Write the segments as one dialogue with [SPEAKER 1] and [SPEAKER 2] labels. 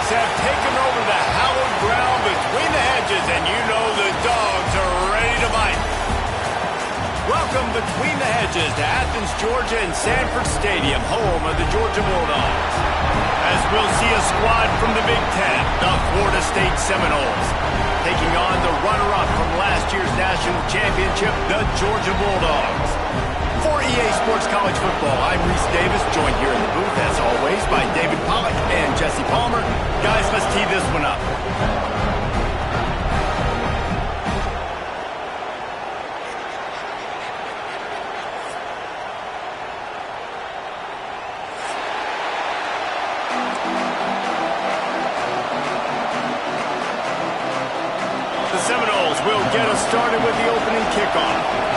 [SPEAKER 1] Dogs have taken over the hallowed ground between the hedges, and you know the Dogs are ready to bite. Welcome between the hedges to Athens, Georgia and Sanford Stadium, home of the Georgia Bulldogs. As we'll see a squad from the Big Ten, the Florida State Seminoles, taking on the runner-up from last year's national championship, the Georgia Bulldogs. For EA Sports College Football, I'm Reese Davis, joined here in the booth, as always, by David Pollack and Jesse Palmer. Guys, let's tee this one up. The Seminoles will get us started with the opening kickoff.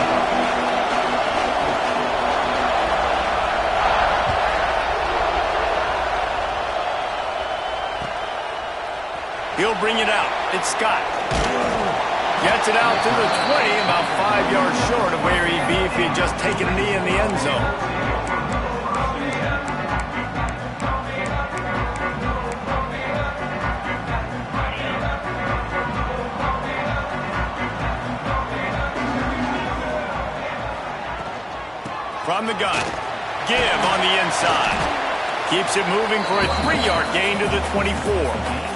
[SPEAKER 1] He'll bring it out. It's Scott. Gets it out to the 20, about 5 yards short of where he'd be if he had just taken a knee in the end zone. From the gun. Give on the inside. Keeps it moving for a 3-yard gain to the 24.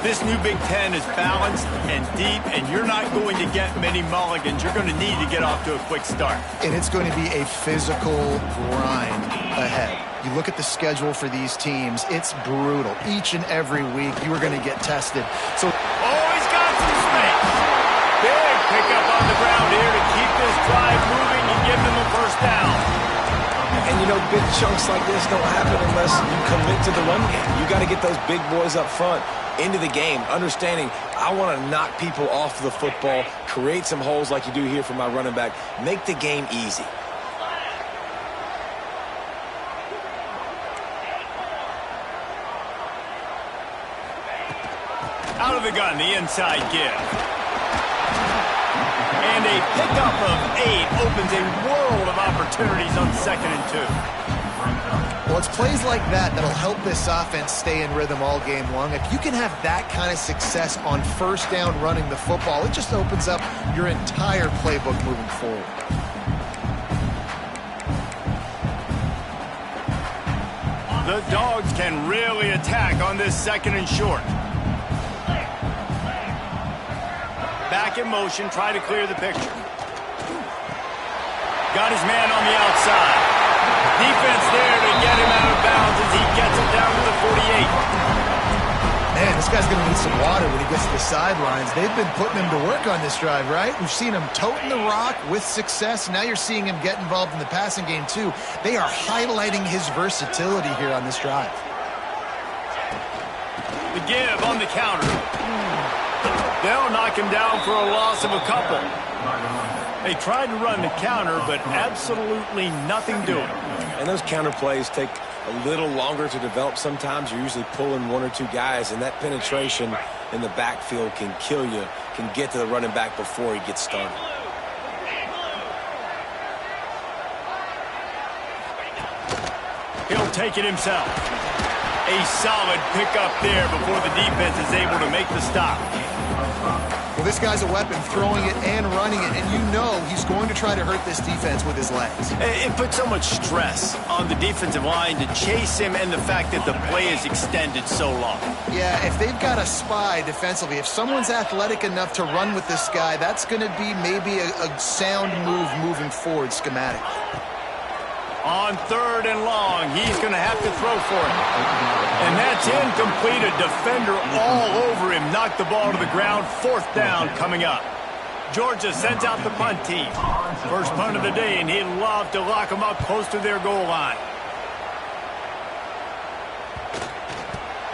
[SPEAKER 1] This new Big Ten is balanced and deep, and you're not going to get many mulligans. You're going to need to get off to a quick start.
[SPEAKER 2] And it's going to be a physical grind ahead. You look at the schedule for these teams, it's brutal. Each and every week, you are going to get tested. So,
[SPEAKER 1] he's got some space. Big pickup on the ground here to keep this drive moving and give them a first down.
[SPEAKER 3] And, you know, big chunks like this don't happen unless you commit to the run game. You got to get those big boys up front into the game, understanding I want to knock people off the football, create some holes like you do here for my running back, make the game easy.
[SPEAKER 1] Out of the gun, the inside give. And a pickup of 8 opens a world of opportunities on 2nd and 2.
[SPEAKER 2] Well, it's plays like that that'll help this offense stay in rhythm all game long. If you can have that kind of success on first down running the football, it just opens up your entire playbook moving forward.
[SPEAKER 1] The Dogs can really attack on this 2nd and short. Back in motion, try to clear the picture. Got his man on the outside. Defense there to get him out of bounds as he gets it down to the 48.
[SPEAKER 2] Man, this guy's going to need some water when he gets to the sidelines. They've been putting him to work on this drive, right? We've seen him toting the rock with success. Now you're seeing him get involved in the passing game, too. They are highlighting his versatility here on this drive.
[SPEAKER 1] The give on the counter. They'll knock him down for a loss of a couple. They tried to run the counter, but absolutely nothing doing.
[SPEAKER 3] And those counter plays take a little longer to develop sometimes. You're usually pulling 1 or 2 guys, and that penetration in the backfield can kill you, can get to the running back before he gets started.
[SPEAKER 1] He'll take it himself. A solid pickup there before the defense is able to make the stop.
[SPEAKER 2] Well, this guy's a weapon, throwing it and running it, and you know he's going to try to hurt this defense with his legs.
[SPEAKER 1] It puts so much stress on the defensive line to chase him, and the fact that the play is extended so long.
[SPEAKER 2] Yeah, if they've got a spy defensively, if someone's athletic enough to run with this guy, that's going to be maybe a sound move moving forward schematically.
[SPEAKER 1] On 3rd and long, he's going to have to throw for it. And that's incomplete. A defender all over him. Knocked the ball to the ground. 4th down coming up. Georgia sends out the punt team. First punt of the day, and he'd love to lock them up close to their goal line.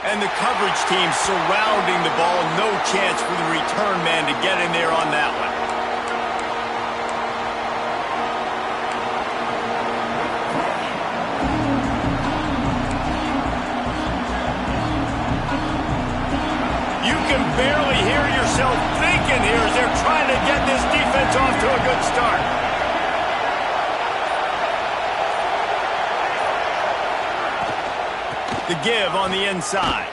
[SPEAKER 1] And the coverage team surrounding the ball. No chance for the return man to get in there on that one. Barely hear yourself thinking here as they're trying to get this defense off to a good start. The give on the inside.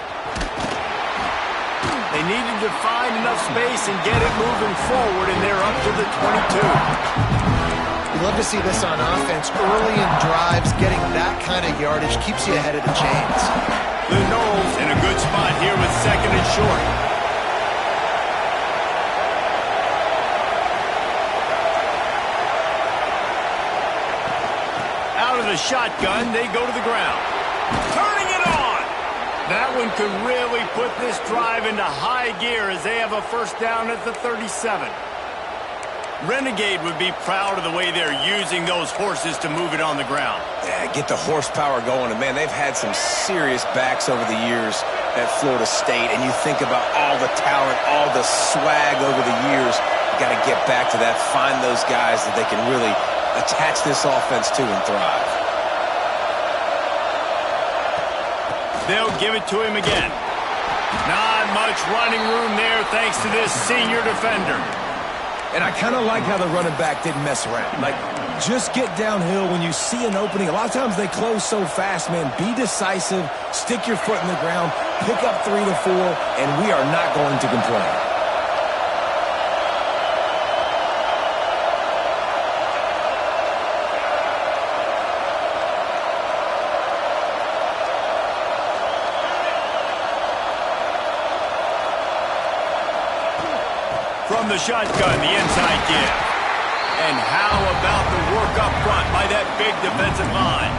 [SPEAKER 1] They needed to find enough space and get it moving forward, and they're up to the 22.
[SPEAKER 2] You love to see this on offense. Early in drives, getting that kind of yardage keeps you ahead of the chains.
[SPEAKER 1] The Knowles in a good spot here with second and short. Out of the shotgun, they go to the ground. Turning it on! That one could really put this drive into high gear as they have a first down at the 37. Renegade would be proud of the way they're using those horses to move it on the ground.
[SPEAKER 3] Yeah, get the horsepower going. And, man, they've had some serious backs over the years at Florida State. And you think about all the talent, all the swag over the years. You got to get back to that, find those guys that they can really attach this offense to and thrive.
[SPEAKER 1] They'll give it to him again. Not much running room there thanks to this senior defender.
[SPEAKER 3] And I kind of like how the running back didn't mess around. Like, just get downhill when you see an opening. A lot of times they close so fast, man. Be decisive, stick your foot in the ground, pick up 3 to 4, and we are not going to complain.
[SPEAKER 1] From the shotgun, the inside give. And how about the work up front by that big defensive line?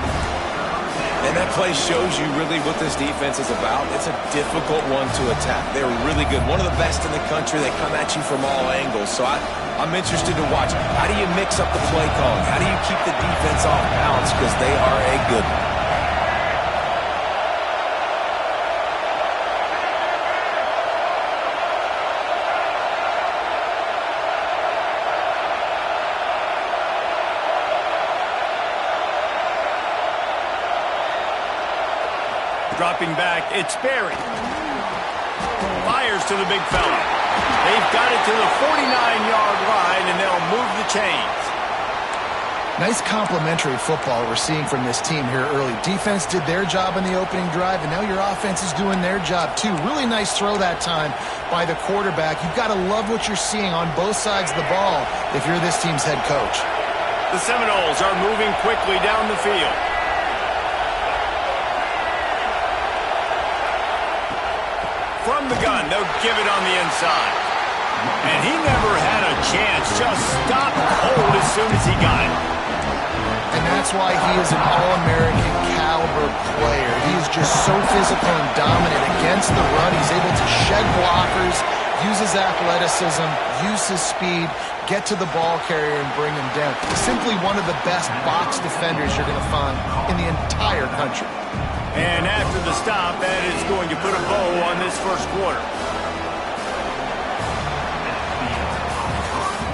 [SPEAKER 3] And that play shows you really what this defense is about. It's a difficult one to attack. They're really good. One of the best in the country. They come at you from all angles. So I'm interested to watch. How do you mix up the play calling? How do you keep the defense off balance? Because they are a good one.
[SPEAKER 1] Dropping back, it's Berry. Fires to the big fella. They've got it to the 49-yard line, and they'll move the chains.
[SPEAKER 2] Nice complimentary football we're seeing from this team here early. Defense did their job in the opening drive, and now your offense is doing their job too. Really nice throw that time by the quarterback. You've got to love what you're seeing on both sides of the ball if you're this team's head coach.
[SPEAKER 1] The Seminoles are moving quickly down the field. From the gun, they'll give it on the inside. And he never had a chance, just stopped cold as soon as he got it.
[SPEAKER 2] And that's why he is an All-American caliber player. He is just so physical and dominant against the run. He's able to shed blockers, use his athleticism, use his speed, get to the ball carrier and bring him down. Simply one of the best box defenders you're going to find in the entire country.
[SPEAKER 1] And after the stop, that is going to put a bow on this first quarter.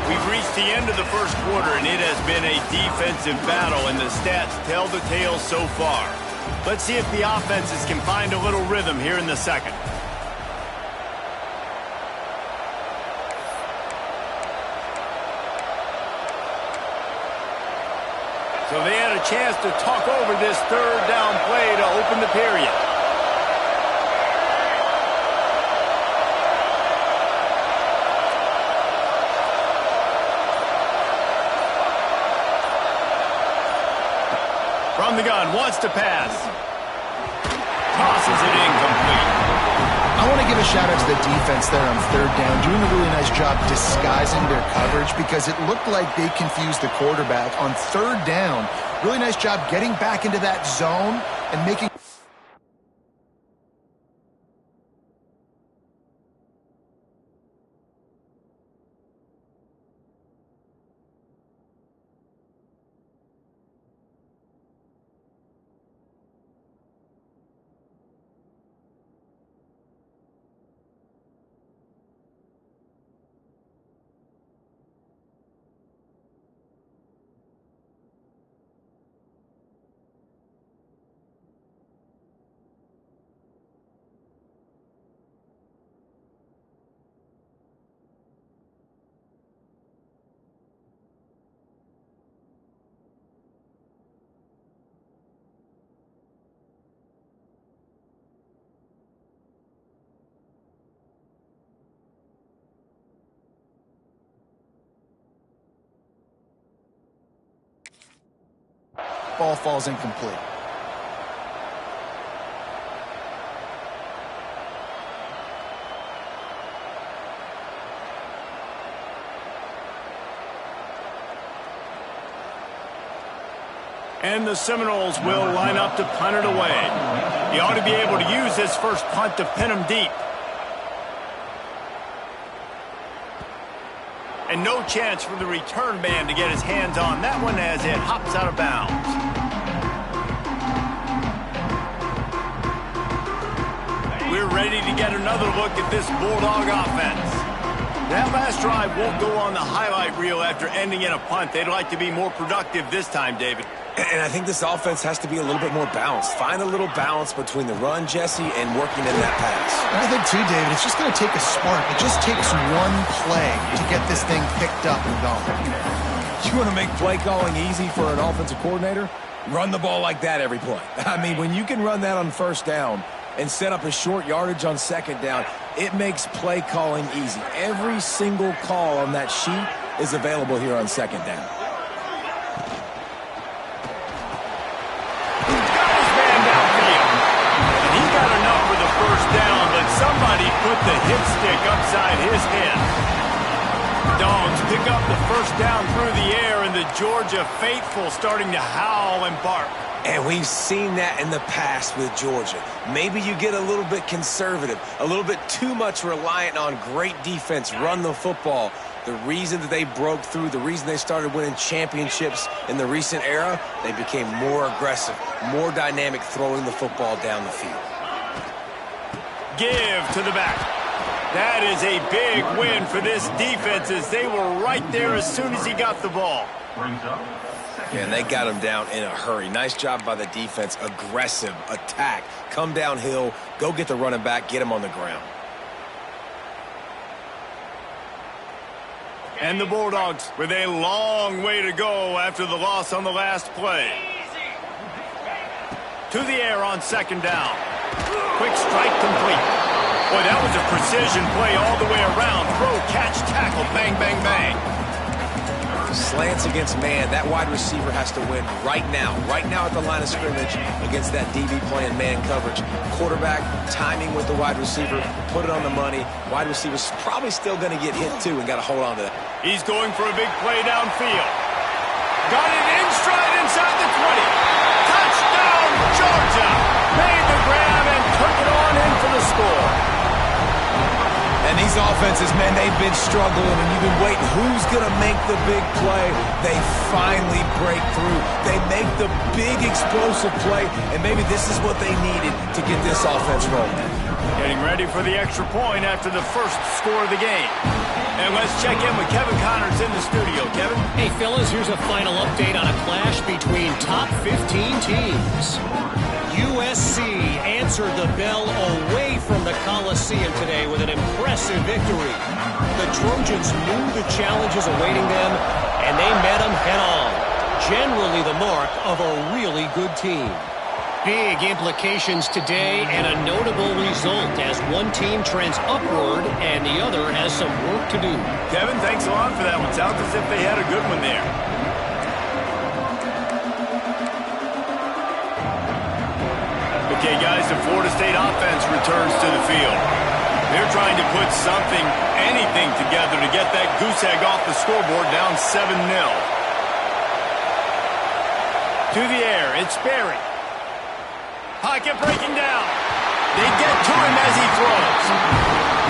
[SPEAKER 1] We've reached the end of the first quarter, and it has been a defensive battle, and the stats tell the tale so far. Let's see if the offenses can find a little rhythm here in the second. So they had a chance to talk over this third down play to open the period. From the gun, wants to pass. Tosses it incomplete.
[SPEAKER 2] I want to give a shout-out to the defense there on third down, doing a really nice job disguising their coverage because it looked like they confused the quarterback on third down. Really nice job getting back into that zone and making ball falls incomplete.
[SPEAKER 1] And the Seminoles will line up to punt it away. He ought to be able to use his first punt to pin him deep. And no chance for the return man to get his hands on that one as it hops out of bounds. We're ready to get another look at this Bulldog offense. That last drive won't go on the highlight reel after ending in a punt. They'd like to be more productive this time, David.
[SPEAKER 3] And I think this offense has to be a little bit more balanced. Find a little balance between the run, Jesse, and working in that pass.
[SPEAKER 2] I think, too, David, it's just going to take a spark. It just takes one play to get this thing picked up and going.
[SPEAKER 3] You want to make play calling easy for an offensive coordinator? Run the ball like that every play. I mean, when you can run that on first down and set up a short yardage on second down, it makes play calling easy. Every single call on that sheet is available here on second down.
[SPEAKER 1] Somebody put the hit stick upside his head. Dogs pick up the first down through the air, and the Georgia faithful starting to howl and bark.
[SPEAKER 3] And we've seen that in the past with Georgia. Maybe you get a little bit conservative, a little bit too much reliant on great defense, run the football. The reason that they broke through, the reason they started winning championships in the recent era, they became more aggressive, more dynamic throwing the football down the field.
[SPEAKER 1] Give to the back. That is a big win for this defense as they were right there as soon as he got the ball.
[SPEAKER 3] Yeah, and they got him down in a hurry. Nice job by the defense. Aggressive attack. Come downhill, go get the running back, get him on the ground.
[SPEAKER 1] And the Bulldogs with a long way to go after the loss on the last play. To the air on second down. Quick strike complete. Boy, that was a precision play all the way around. Throw, catch, tackle, bang, bang, bang.
[SPEAKER 3] Slants against man. That wide receiver has to win right now at the line of scrimmage against that DB playing man coverage. Quarterback, timing with the wide receiver, put it on the money. Wide receiver's probably still going to get hit too and got to hold on to that.
[SPEAKER 1] He's going for a big play downfield. Got it in stride inside the 20. Touchdown, Georgia. Made the grab and took it on in for the score.
[SPEAKER 3] And these offenses, man, they've been struggling, and you've been waiting. Who's going to make the big play? They finally break through. They make the big explosive play, and maybe this is what they needed to get this offense rolling.
[SPEAKER 1] Getting ready for the extra point after the first score of the game. And let's check in with Kevin Connors in the studio. Kevin?
[SPEAKER 4] Hey, fellas, here's a final update on a clash between top 15 teams. USC answered the bell away from the Coliseum today with an impressive victory. The Trojans knew the challenges awaiting them, and they met them head-on. Generally the mark of a really good team. Big implications today and a notable result as one team trends upward and the other has some work to do.
[SPEAKER 1] Kevin, thanks a lot for that one. Sounds as if they had a good one there. Okay, guys, the Florida State offense returns to the field. They're trying to put something, anything together to get that goose egg off the scoreboard down 7-0. To the air, it's Berry. Pocket breaking down. They get to him as he throws.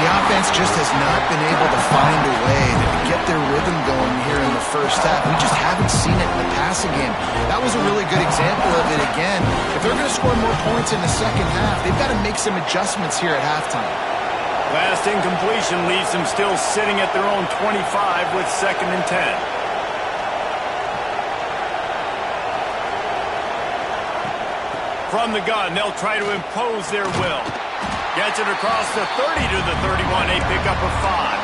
[SPEAKER 2] The offense just has not been able to find a way to get their rhythm going here in the first half. We just haven't seen it in the passing game. That was a really good example of it again. If they're going to score more points in the second half, they've got to make some adjustments here at halftime.
[SPEAKER 1] Last incompletion leaves them still sitting at their own 25 with 2nd and 10. From the gun, they'll try to impose their will. Gets it across the 30 to the 31, a pickup of 5.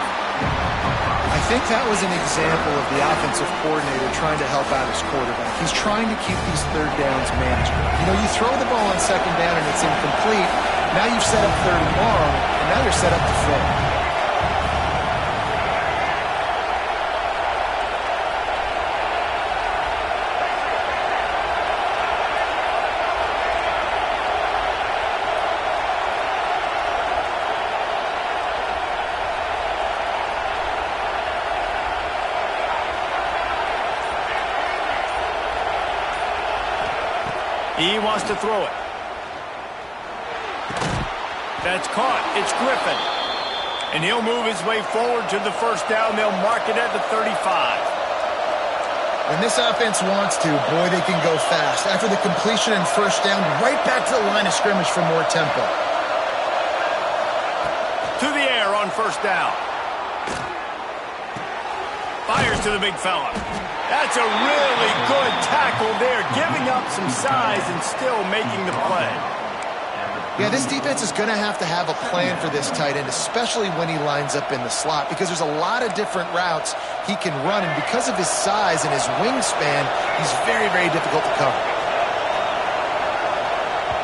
[SPEAKER 2] I think that was an example of the offensive coordinator trying to help out his quarterback. He's trying to keep these third downs manageable. You know, you throw the ball on second down and it's incomplete. Now you've set up third and long, and now you're set up to throw.
[SPEAKER 1] He wants to throw it. That's caught. It's Griffin. And he'll move his way forward to the first down. They'll mark it at the 35.
[SPEAKER 2] When this offense wants to, boy, they can go fast. After the completion and first down, right back to the line of scrimmage for more tempo.
[SPEAKER 1] To the air on first down. Fires to the big fella. That's a really good tackle there, giving up some size and still making the play.
[SPEAKER 2] Yeah, this defense is going to have a plan for this tight end, especially when he lines up in the slot, because there's a lot of different routes he can run, and because of his size and his wingspan, he's very, very difficult to cover.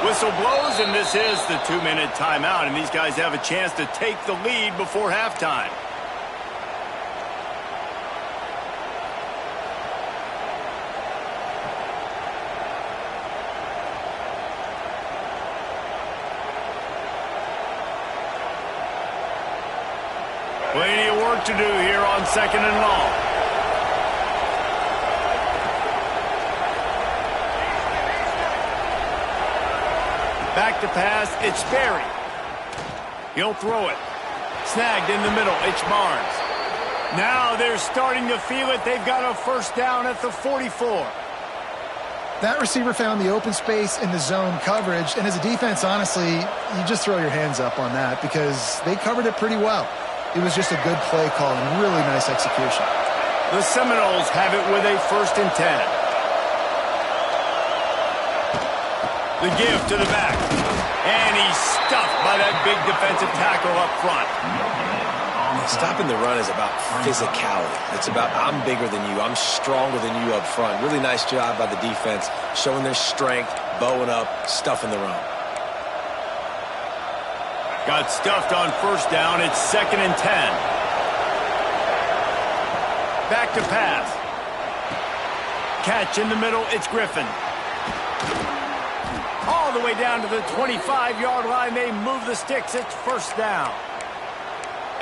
[SPEAKER 1] Whistle blows, and this is the 2-minute timeout, and these guys have a chance to take the lead before halftime. Plenty of work to do here on 2nd and long. Back to pass, it's Sperry. He'll throw it. Snagged in the middle, it's Barnes. Now they're starting to feel it. They've got a first down at the 44.
[SPEAKER 2] That receiver found the open space in the zone coverage, and as a defense, honestly, you just throw your hands up on that because they covered it pretty well. It was just a good play call and really nice execution.
[SPEAKER 1] The Seminoles have it with a 1st and 10. The give to the back. And he's stuffed by that big defensive tackle up front.
[SPEAKER 3] Stopping the run is about physicality. It's about I'm bigger than you. I'm stronger than you up front. Really nice job by the defense, showing their strength, bowing up, stuffing the run.
[SPEAKER 1] Got stuffed on first down. It's 2nd and 10. Back to pass. Catch in the middle. It's Griffin. All the way down to the 25-yard line. They move the sticks. It's first down.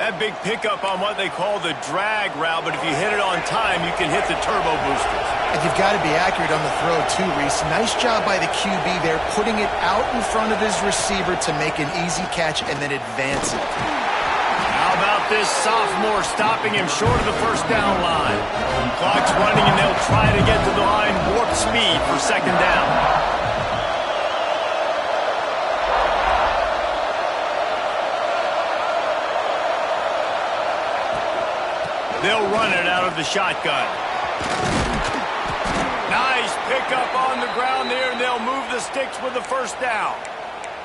[SPEAKER 1] That big pickup on what they call the drag route, but if you hit it on time, you can hit the turbo boosters.
[SPEAKER 2] And you've got to be accurate on the throw, too, Reese. Nice job by the QB there, putting it out in front of his receiver to make an easy catch and then advance it.
[SPEAKER 1] How about this sophomore stopping him short of the first down line? Clock's running, and they'll try to get to the line warp speed for 2nd down. They'll run it out of the shotgun. Nice pickup on the ground there, and they'll move the sticks with the first down.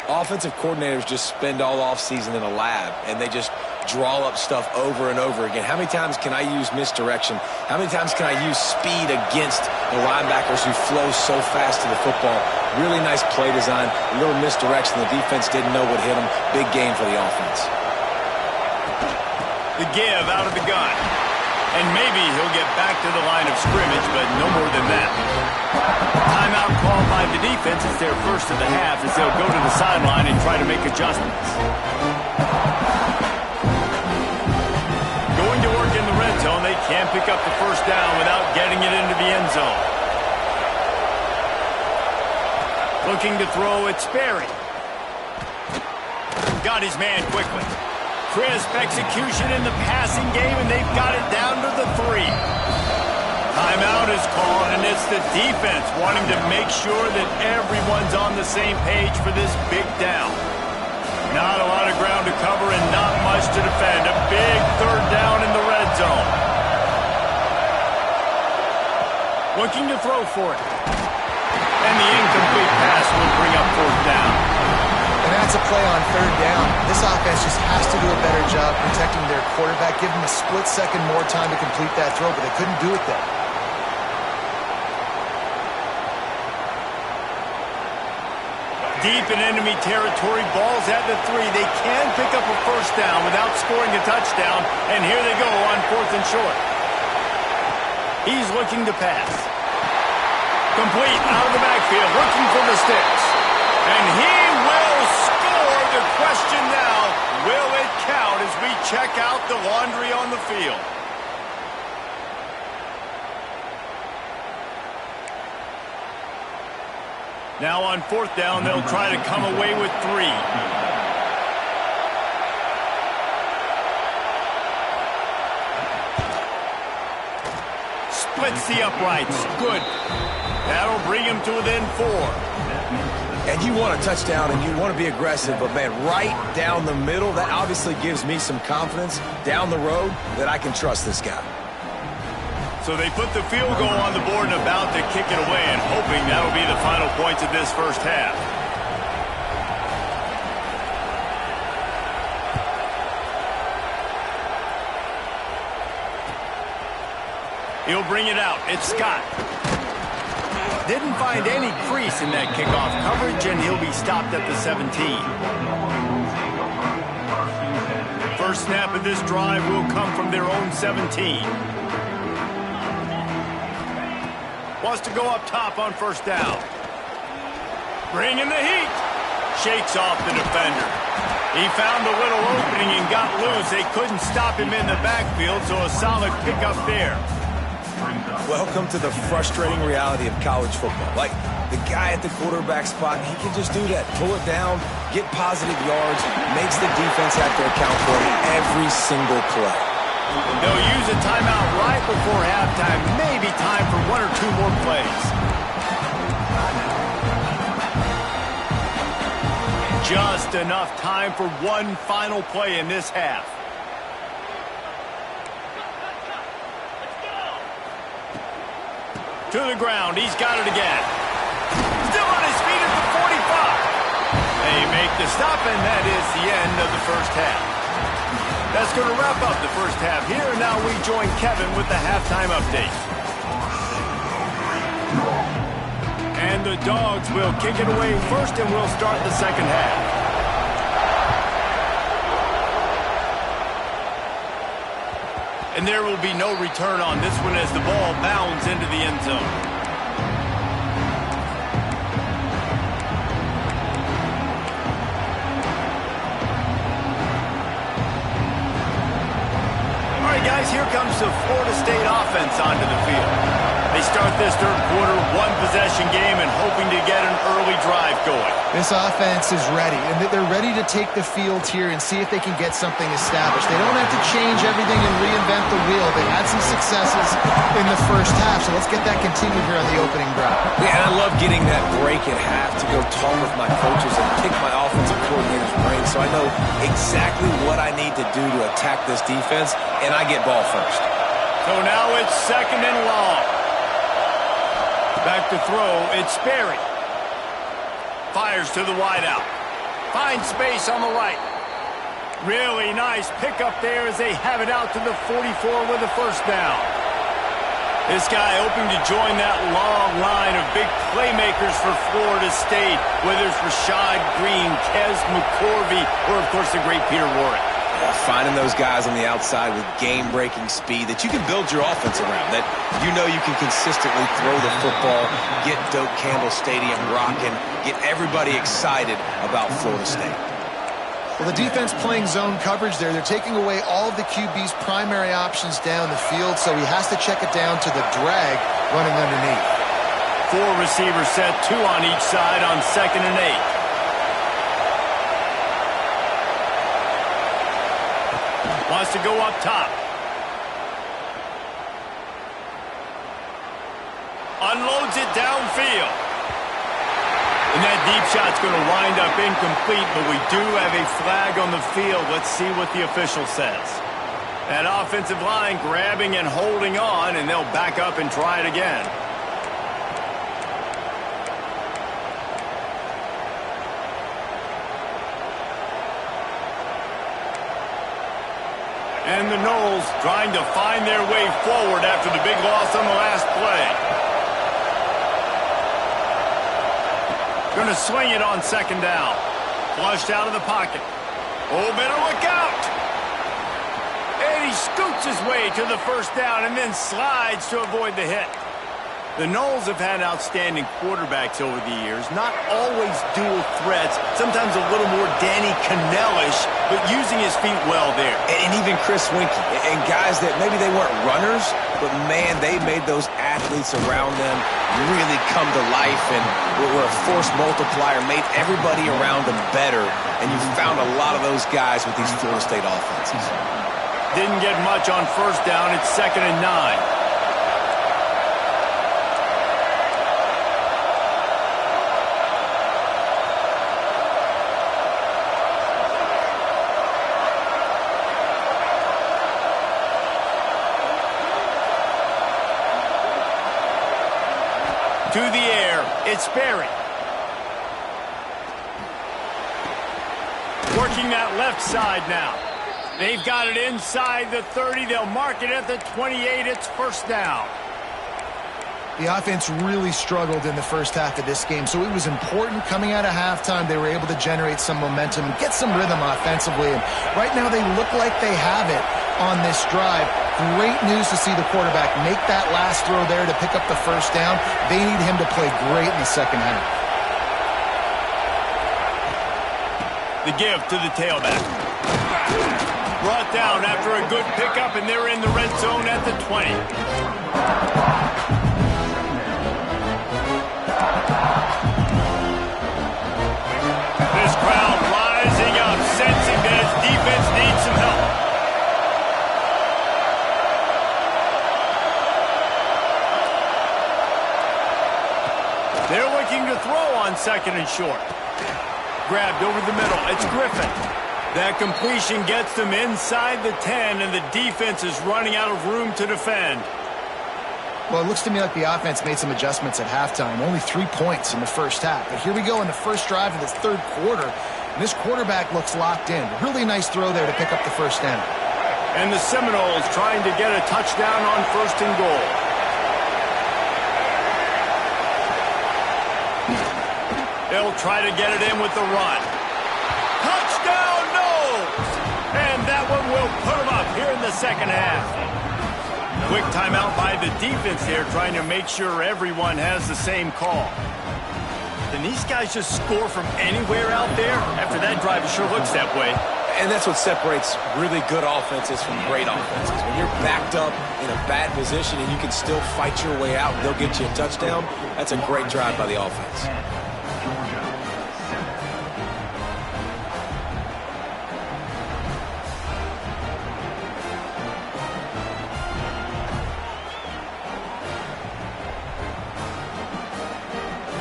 [SPEAKER 3] Offensive coordinators just spend all offseason in a lab, and they just draw up stuff over and over again. How many times can I use misdirection? How many times can I use speed against the linebackers who flow so fast to the football? Really nice play design, a little misdirection. The defense didn't know what hit them. Big game for the offense.
[SPEAKER 1] The give out of the gun. And maybe he'll get back to the line of scrimmage, but no more than that. Timeout called by the defense. It's their first of the half as they'll go to the sideline and try to make adjustments. Going to work in the red zone. They can't pick up the first down without getting it into the end zone. Looking to throw, it's Sperry. Got his man quickly. Crisp execution in the passing game, and they've got it down to the 3. Timeout is called, and it's the defense wanting to make sure that everyone's on the same page for this big down. Not a lot of ground to cover and not much to defend. A big 3rd down in the red zone. Looking to throw for it. And the incomplete pass will bring up 4th down.
[SPEAKER 2] And that's a play on 3rd down. This offense just has to do a better job protecting their quarterback. Give them a split second more time to complete that throw, but they couldn't do it there.
[SPEAKER 1] Deep in enemy territory, ball's at the 3. They can pick up a first down without scoring a touchdown, and here they go on 4th and short. He's looking to pass. Complete out of the backfield, looking for the sticks. And he will score. The question now, will it count as we check out the laundry on the field? Now on 4th down, they'll try to come away with 3. Splits the uprights. Good. That'll bring him to within 4.
[SPEAKER 3] And you want a touchdown and you want to be aggressive, but, man, right down the middle, that obviously gives me some confidence down the road that I can trust this guy.
[SPEAKER 1] So they put the field goal on the board and about to kick it away and hoping that'll be the final points of this first half. He'll bring it out. It's Scott. Didn't find any crease in that kickoff coverage, and he'll be stopped at the 17. First snap of this drive will come from their own 17. Wants to go up top on 1st down. Bringing the heat. Shakes off the defender. He found a little opening and got loose. They couldn't stop him in the backfield, so a solid pickup there.
[SPEAKER 3] Welcome to the frustrating reality of college football. Like, the guy at the quarterback spot, he can just do that. Pull it down, get positive yards, makes the defense have to account for it every single play.
[SPEAKER 1] They'll use a timeout right before halftime. Maybe time for 1 or 2 more plays. Just enough time for one final play in this half. To the ground. He's got it again. Still on his feet at the 45. They make the stop, and that is the end of the first half. That's going to wrap up the first half here, and now we join Kevin with the halftime update. And the Dogs will kick it away first, and we'll start the second half. And there will be no return on this one as the ball bounds into the end zone. Guys, here comes the Florida State offense onto the field. They start this third quarter, one-possession game, and hoping to get an early drive going.
[SPEAKER 2] This offense is ready, and they're ready to take the field here and see if they can get something established. They don't have to change everything and reinvent the wheel. They had some successes in the first half, so let's get that continued here on the opening drive.
[SPEAKER 3] Yeah, and I love getting that break at half to go talk with my coaches and pick my offensive coordinator's brain so I know exactly what I need to do to attack this defense, and I get ball first.
[SPEAKER 1] So now it's 2nd and long. Back to throw, it's Sperry. Fires to the wideout. Finds space on the right. Really nice pickup there as they have it out to the 44 with a first down. This guy hoping to join that long line of big playmakers for Florida State, whether it's Rashad Green, Kez McCorvey, or, of course, the great Peter Warrick.
[SPEAKER 3] Finding those guys on the outside with game-breaking speed that you can build your offense around, that you know you can consistently throw the football, get Doak Campbell Stadium rocking, get everybody excited about Florida State.
[SPEAKER 2] Well, the defense playing zone coverage there. They're taking away all of the QB's primary options down the field, so he has to check it down to the drag running underneath.
[SPEAKER 1] 4 receivers set, 2 on each side on 2nd and 8. Wants to go up top. Unloads it downfield. And that deep shot's going to wind up incomplete, but we do have a flag on the field. Let's see what the official says. That offensive line grabbing and holding on, and they'll back up and try it again. And the Noles trying to find their way forward after the big loss on the last play. Going to swing it on 2nd down. Flushed out of the pocket. Oh, better look out. And he scoots his way to the first down and then slides to avoid the hit. The Knowles have had outstanding quarterbacks over the years, not always dual threats, sometimes a little more Danny Cannell-ish, but using his feet well there.
[SPEAKER 3] And even Chris Winkie, and guys that maybe they weren't runners, but man, they made those athletes around them really come to life and were a force multiplier, made everybody around them better, and you found a lot of those guys with these Florida State offenses.
[SPEAKER 1] Didn't get much on first down. It's 2nd and 9. To the air, it's Berry. Working that left side now. They've got it inside the 30. They'll mark it at the 28. It's first down.
[SPEAKER 2] The offense really struggled in the first half of this game, so it was important coming out of halftime. They were able to generate some momentum, get some rhythm offensively, and right now they look like they have it on this drive. Great news to see the quarterback make that last throw there to pick up the first down. They need him to play great in the second half.
[SPEAKER 1] The give to the tailback. Brought down after a good pickup, and they're in the red zone at the 20. This crowd rising up, sensing that its defense needs some help. They're looking to throw on 2nd and short. Grabbed over the middle. It's Griffin. That completion gets them inside the 10, and the defense is running out of room to defend.
[SPEAKER 2] Well, it looks to me like the offense made some adjustments at halftime. Only 3 points in the first half. But here we go in the first drive of this third quarter. And this quarterback looks locked in. Really nice throw there to pick up the first down.
[SPEAKER 1] And the Seminoles trying to get a touchdown on 1st and goal. They'll try to get it in with the run. Touchdown, Knowles! And that one will put them up here in the second half. Quick timeout by the defense there, trying to make sure everyone has the same call. Can these guys just score from anywhere out there? After that drive, it sure looks that way.
[SPEAKER 3] And that's what separates really good offenses from great offenses. When you're backed up in a bad position and you can still fight your way out and they'll get you a touchdown, that's a great drive by the offense.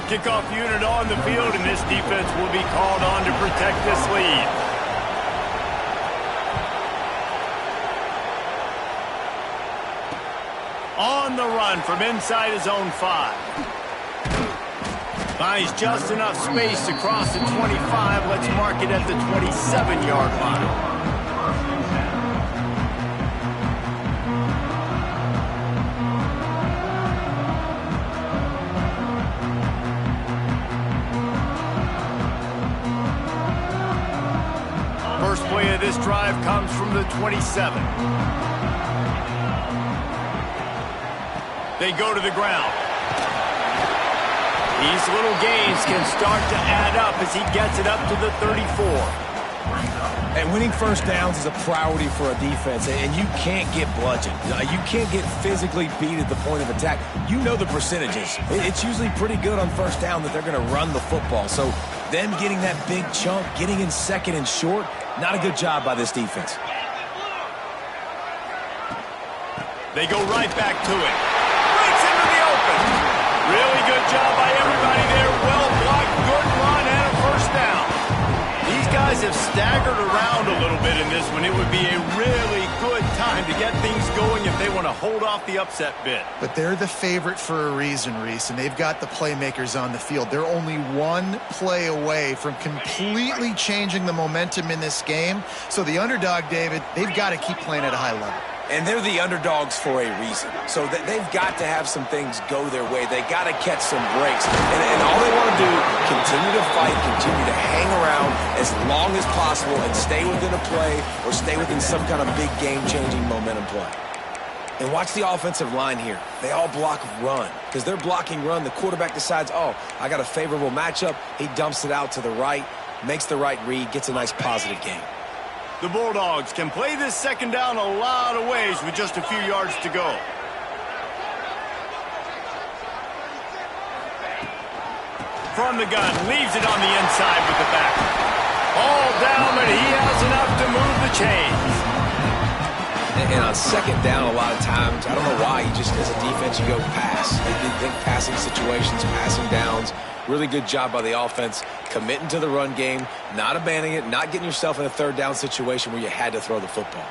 [SPEAKER 1] Kickoff unit on the field, and this defense will be called on to protect this lead. On the run from inside his own 5. Finds just enough space to cross the 25. Let's mark it at the 27-yard line. First play of this drive comes from the 27. They go to the ground. These little gains can start to add up as he gets it up to the 34.
[SPEAKER 3] And winning first downs is a priority for a defense, and you can't get bludgeoned. You can't get physically beat at the point of attack. You know the percentages. It's usually pretty good on first down that they're going to run the football. So them getting that big chunk, getting in 2nd and short, not a good job by this defense.
[SPEAKER 1] They go right back to it. Breaks into the open. Really good job by everybody there. Well blocked, good run, and a first down. These guys have staggered around a little bit in this one. It would be a really good time to get things going if they want to hold off the upset bid.
[SPEAKER 2] But they're the favorite for a reason, Reese, and they've got the playmakers on the field. They're only one play away from completely changing the momentum in this game. So the underdog, David, they've got to keep playing at a high level.
[SPEAKER 3] And they're the underdogs for a reason. So they've got to have some things go their way. They got to catch some breaks. And all they want to do, continue to fight, continue to hang around as long as possible and stay within a play or stay within some kind of big game-changing momentum play. And watch the offensive line here. They all block run. Because they're blocking run, the quarterback decides, oh, I got a favorable matchup. He dumps it out to the right, makes the right read, gets a nice positive gain.
[SPEAKER 1] The Bulldogs can play this second down a lot of ways with just a few yards to go. From the gun, leaves it on the inside with the back. All down, but he has enough to move the chains.
[SPEAKER 3] And on second down, a lot of times, I don't know why, you just, as a defense, you go pass. You think passing situations, passing downs. Really good job by the offense, committing to the run game, not abandoning it, not getting yourself in a third down situation where you had to throw the football.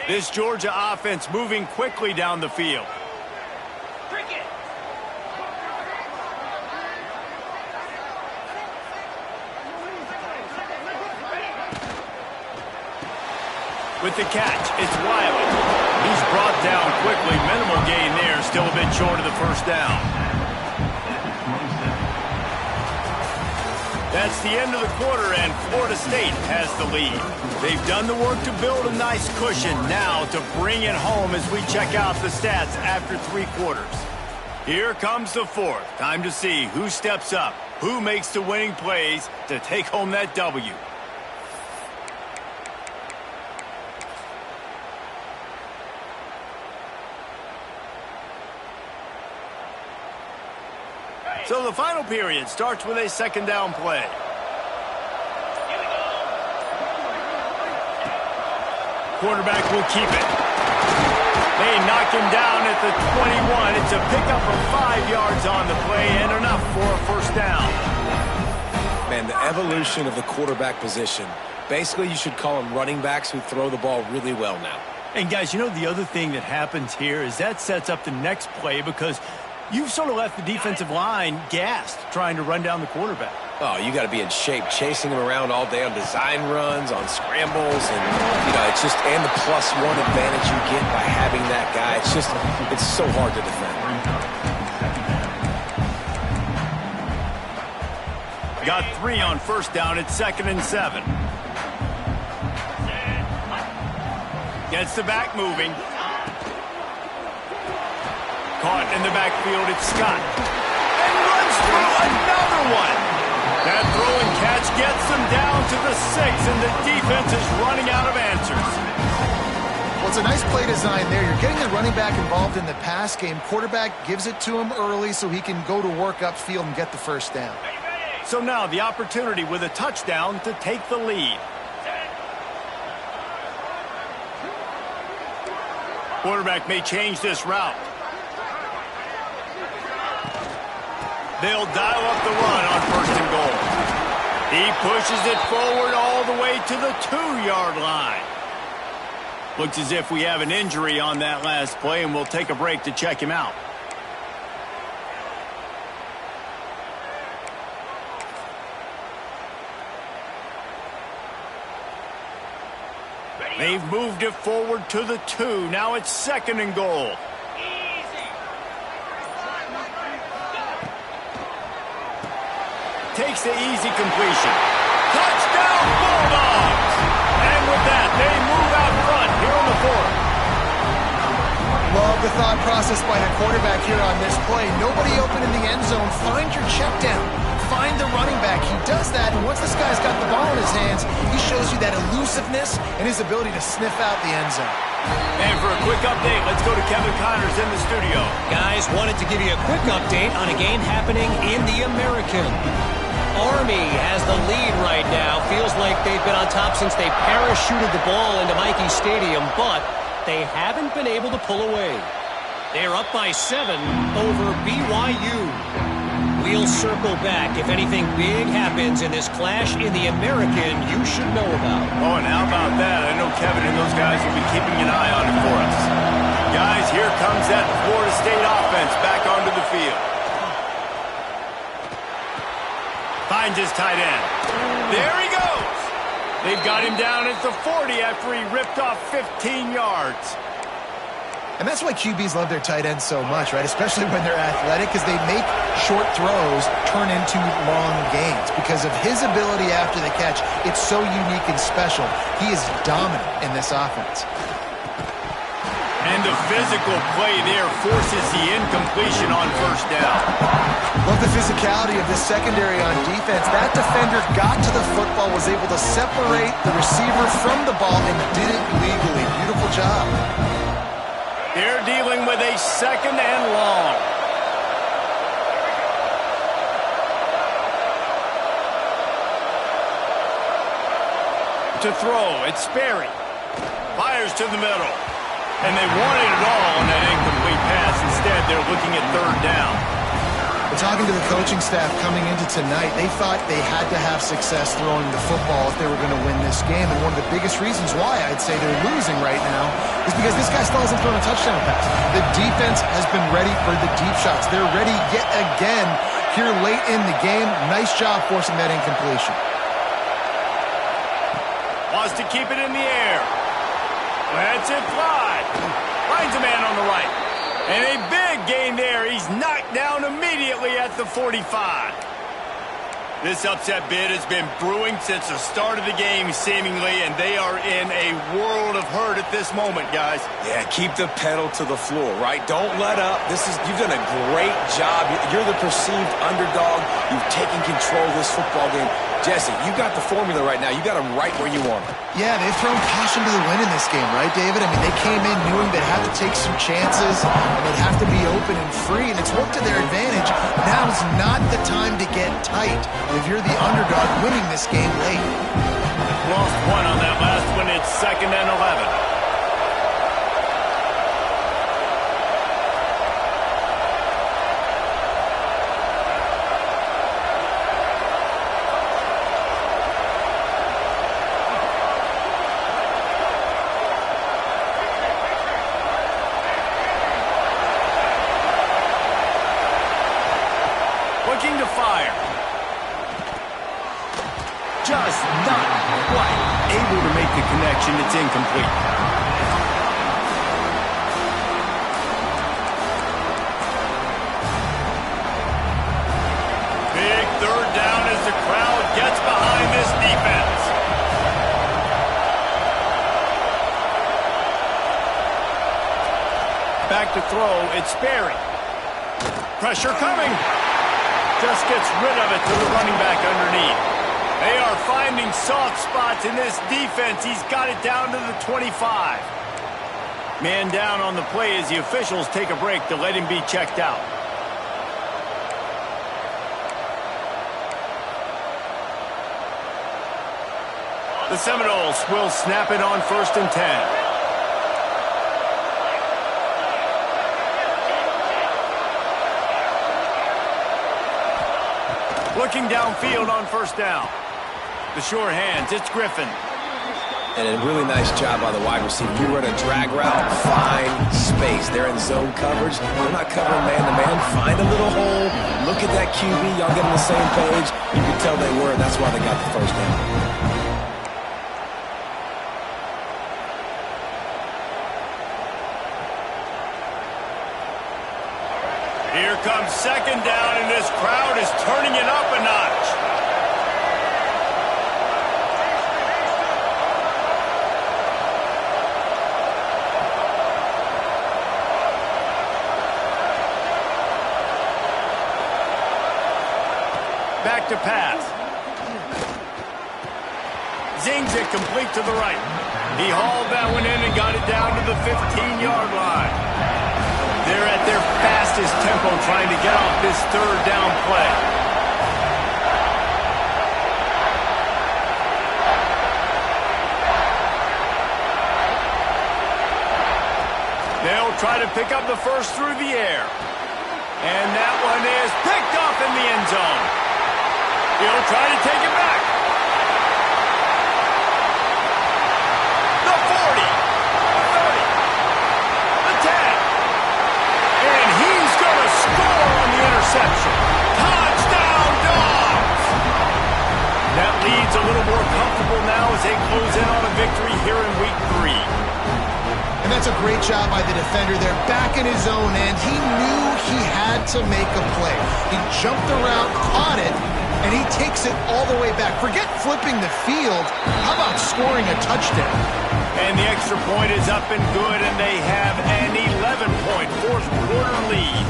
[SPEAKER 1] This Georgia offense moving quickly down the field. With the catch, it's Wiley. He's brought down quickly. Minimal gain there, still a bit short of the first down. That's the end of the quarter, and Florida State has the lead. They've done the work to build a nice cushion. Now to bring it home as we check out the stats after 3 quarters. Here comes the fourth. Time to see who steps up, who makes the winning plays to take home that W. So the final period starts with a second down play. Quarterback will keep it. They knock him down at the 21. It's a pickup of 5 yards on the play and enough for a first down.
[SPEAKER 3] Man, the evolution of the quarterback position. Basically, you should call them running backs who throw the ball really well now.
[SPEAKER 1] And guys, you know the other thing that happens here is that sets up the next play because you've sort of left the defensive line gassed trying to run down the quarterback.
[SPEAKER 3] Oh, you got to be in shape, chasing him around all day on design runs, on scrambles, and, you know, it's just, and the +1 advantage you get by having that guy. It's just, it's so hard to defend.
[SPEAKER 1] Got 3 on first down. It's 2nd and 7. Gets the back moving. Caught in the backfield, it's Scott. And runs through another one. That throw and catch gets them down to the 6, and the defense is running out of answers.
[SPEAKER 2] Well, it's a nice play design there. You're getting the running back involved in the pass game. Quarterback gives it to him early so he can go to work upfield and get the first down.
[SPEAKER 1] So now the opportunity with a touchdown to take the lead. Quarterback may change this route. They'll dial up the run on 1st and goal. He pushes it forward all the way to the 2-yard line. Looks as if we have an injury on that last play, and we'll take a break to check him out. They've moved it forward to the 2. Now it's 2nd and goal. Takes the easy completion. Touchdown, Bulldogs! And with that, they move out front here on the 4th.
[SPEAKER 2] Love the thought process by the quarterback here on this play. Nobody open in the end zone. Find your check down. Find the running back. He does that, and once this guy's got the ball in his hands, he shows you that elusiveness and his ability to sniff out the end zone.
[SPEAKER 1] And for a quick update, let's go to Kevin Connors in the studio.
[SPEAKER 4] Guys, wanted to give you a quick update on a game happening in the American. Army has the lead right now. Feels like they've been on top since they parachuted the ball into Michie Stadium, but they haven't been able to pull away. They're up by 7 over BYU. We'll circle back. If anything big happens in this clash in the American, you should know about.
[SPEAKER 1] Oh, and how about that? I know Kevin and those guys will be keeping an eye on it for us. Guys, here comes that Florida State offense back onto the field. Finds his tight end. There he goes. They've got him down at the 40 after he ripped off 15 yards.
[SPEAKER 2] And that's why QBs love their tight ends so much, right? Especially when they're athletic, because they make short throws turn into long gains. Because of his ability after the catch, it's so unique and special. He is dominant in this offense.
[SPEAKER 1] And the physical play there forces the incompletion on first down.
[SPEAKER 2] Love the physicality of this secondary on defense. That defender got to the football, was able to separate the receiver from the ball, and did it legally. Beautiful job.
[SPEAKER 1] They're dealing with a second and long. To throw, it's Sperry. Fires to the middle. And they wanted it all on that incomplete pass. Instead, they're looking at third down.
[SPEAKER 2] We're talking to the coaching staff coming into tonight. They thought they had to have success throwing the football if they were going to win this game. And one of the biggest reasons why I'd say they're losing right now is because this guy still hasn't thrown a touchdown pass. The defense has been ready for the deep shots. They're ready yet again here late in the game. Nice job forcing that incompletion.
[SPEAKER 1] Wants to keep it in the air. Lets it fly. Finds a man on the right. And a big gain there. He's knocked down immediately at the 45. This upset bid has been brewing since the start of the game, seemingly, and they are in a world of hurt at this moment, guys.
[SPEAKER 3] Yeah, keep the pedal to the floor, right? Don't let up. You've done a great job. You're the perceived underdog. You've taken control of this football game. Jesse, you got the formula right now. You got them right where you want them.
[SPEAKER 2] Yeah, they've thrown caution to the wind in this game, right, David? I mean, they came in knowing they'd have to take some chances, and they'd have to be open and free, and it's worked to their advantage. Now is not the time to get tight if you're the underdog winning this game late.
[SPEAKER 1] Lost one on that last one. It's 2nd and 11. Looking to fire. Just not quite able to make the connection. It's incomplete. Big third down as the crowd gets behind this defense. Back to throw. It's Sperry. Pressure coming. Just gets rid of it to the running back underneath. They are finding soft spots in this defense. He's got it down to the 25. Man down on the play as the officials take a break to let him be checked out. The Seminoles will snap it on 1st and 10. Looking downfield on 1st down. The sure hands, it's Griffin.
[SPEAKER 3] And a really nice job by the wide receiver. You run a drag route, find space. They're in zone coverage. They're not covering man-to-man. Find a little hole. Look at that QB. Y'all get on the same page. You can tell they were, and that's why they got the 1st down.
[SPEAKER 1] Here comes 2nd down, and this crowd is turning it up a notch. Back to pass. Zings it complete to the right. He hauled that one in and got it down to the 15-yard line. They're at their fastest tempo trying to get off this 3rd down play. They'll try to pick up the first through the air. And that one is picked off in the end zone. He'll try to take it back. The 40. The 30. The 10. And he's going to score on the interception. Touchdown, Dogs! That lead's a little more comfortable now as they close in on a victory here in Week 3.
[SPEAKER 2] And That's a great job by the defender there, back in his own end. He knew he had to make a play. He jumped around, caught it, and he takes it all the way back. Forget flipping the field. How about scoring a touchdown?
[SPEAKER 1] And the extra point is up and good, and they have an 11-point fourth quarter lead.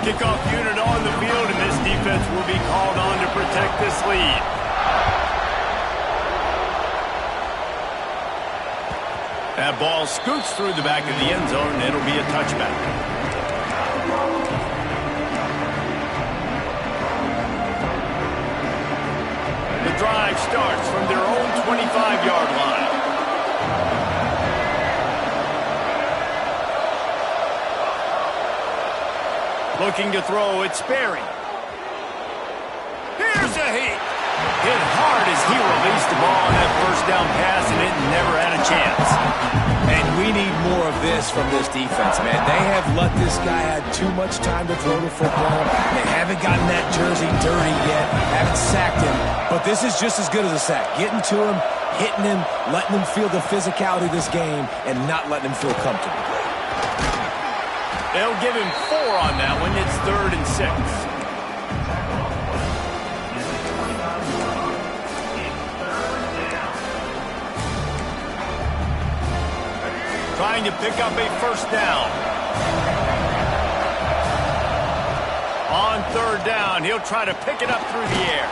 [SPEAKER 1] Kickoff unit on the field, and this defense will be called on to protect this lead. That ball scoots through the back of the end zone, and it'll be a touchback. The drive starts from their own 25-yard line. Looking to throw, it's Sperry. Here's a hit. Hit hard as he released the ball on that first down pass, and it never had a chance.
[SPEAKER 3] And we need more of this from this defense, man. They have let this guy have too much time to throw the football. They haven't gotten that jersey dirty yet, haven't sacked him. But this is just as good as a sack. Getting to him, hitting him, letting him feel the physicality of this game, and not letting him feel comfortable.
[SPEAKER 1] They'll give him 4 on that one. It's 3rd and 6. Trying to pick up a first down. On 3rd down, he'll try to pick it up through the air.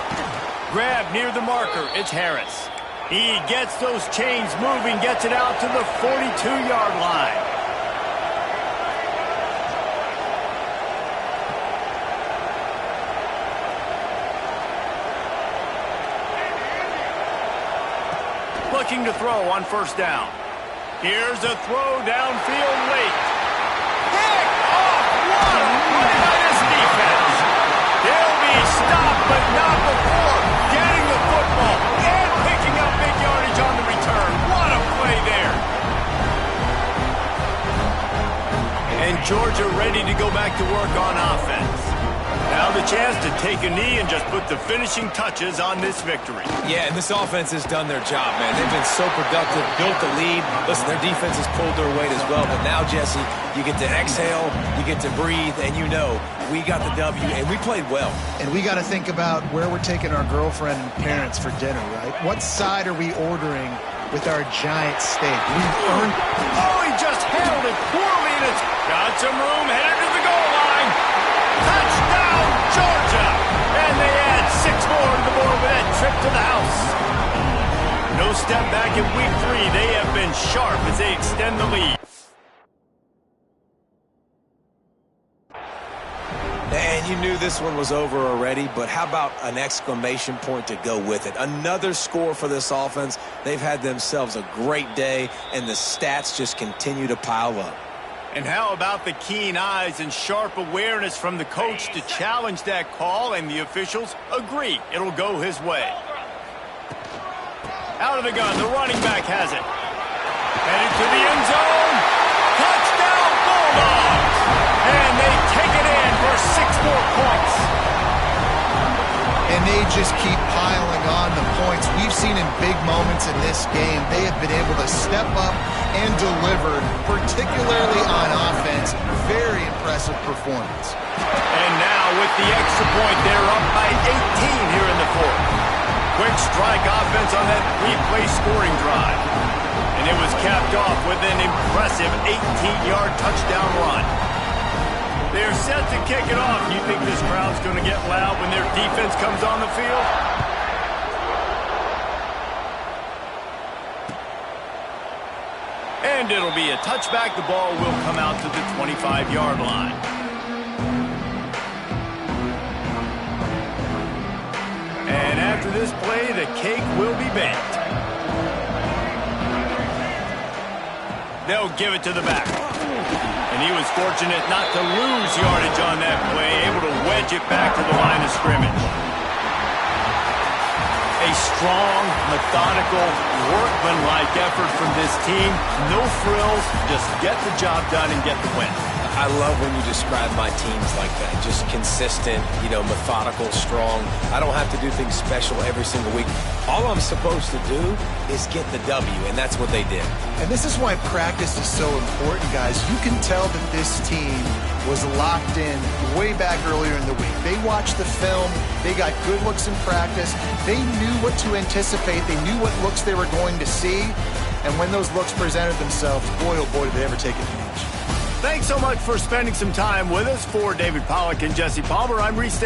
[SPEAKER 1] Grab near the marker. It's Harris. He gets those chains moving, gets it out to the 42-yard line. Looking to throw on first down. Here's a throw downfield late. Pick off! What a play by this defense. They'll be stopped, but not before getting the football and picking up big yardage on the return. What a play there. And Georgia ready to go back to work on offense. Now the chance to take a knee and just put the finishing touches on this victory.
[SPEAKER 3] Yeah, and this offense has done their job, man. They've been so productive, built the lead. Listen, their defense has pulled their weight as well. But now, Jesse, you get to exhale, you get to breathe, and you know we got the W, and we played well.
[SPEAKER 2] And we got to think about where we're taking our girlfriend and parents for dinner, right? What side are we ordering with our giant steak? We've earned...
[SPEAKER 1] Oh, he just handled it poorly, and it's got some room, headed to the goal line. Touchdown, Georgia! And they add 6 more to the board with that trip to the house. No step back in week 3. They have been sharp as they extend the lead.
[SPEAKER 3] And you knew this one was over already, but how about an exclamation point to go with it? Another score for this offense. They've had themselves a great day, and the stats just continue to pile up.
[SPEAKER 1] And how about the keen eyes and sharp awareness from the coach to challenge that call, and the officials agree it'll go his way. Out of the gun, the running back has it. Headed to the end zone. Touchdown, Bulldogs! And they take it in for 6 more points.
[SPEAKER 2] And they just keep piling on the points. We've seen in big moments in this game, they have been able to step up and deliver, particularly on offense. Very impressive performance.
[SPEAKER 1] And now with the extra point, they're up by 18 here in the 4th. Quick strike offense on that 3-play scoring drive. And it was capped off with an impressive 18-yard touchdown run. They're set to kick it off. You think this crowd's going to get loud when their defense comes on the field? And it'll be a touchback. The ball will come out to the 25-yard line. And after this play, the cake will be baked. They'll give it to the back. And he was fortunate not to lose yardage on that play, able to wedge it back to the line of scrimmage. A strong, methodical, workmanlike effort from this team. No frills, just get the job done and get the win.
[SPEAKER 3] I love when you describe my teams like that. Just consistent, methodical, strong. I don't have to do things special every single week. All I'm supposed to do is get the W, and that's what they did.
[SPEAKER 2] And this is why practice is so important, guys. You can tell that this team was locked in way back earlier in the week. They watched the film. They got good looks in practice. They knew what to anticipate. They knew what looks they were going to see. And when those looks presented themselves, boy, oh boy, did they ever take advantage.
[SPEAKER 1] Thanks so much for spending some time with us. For David Pollack and Jesse Palmer, I'm Reese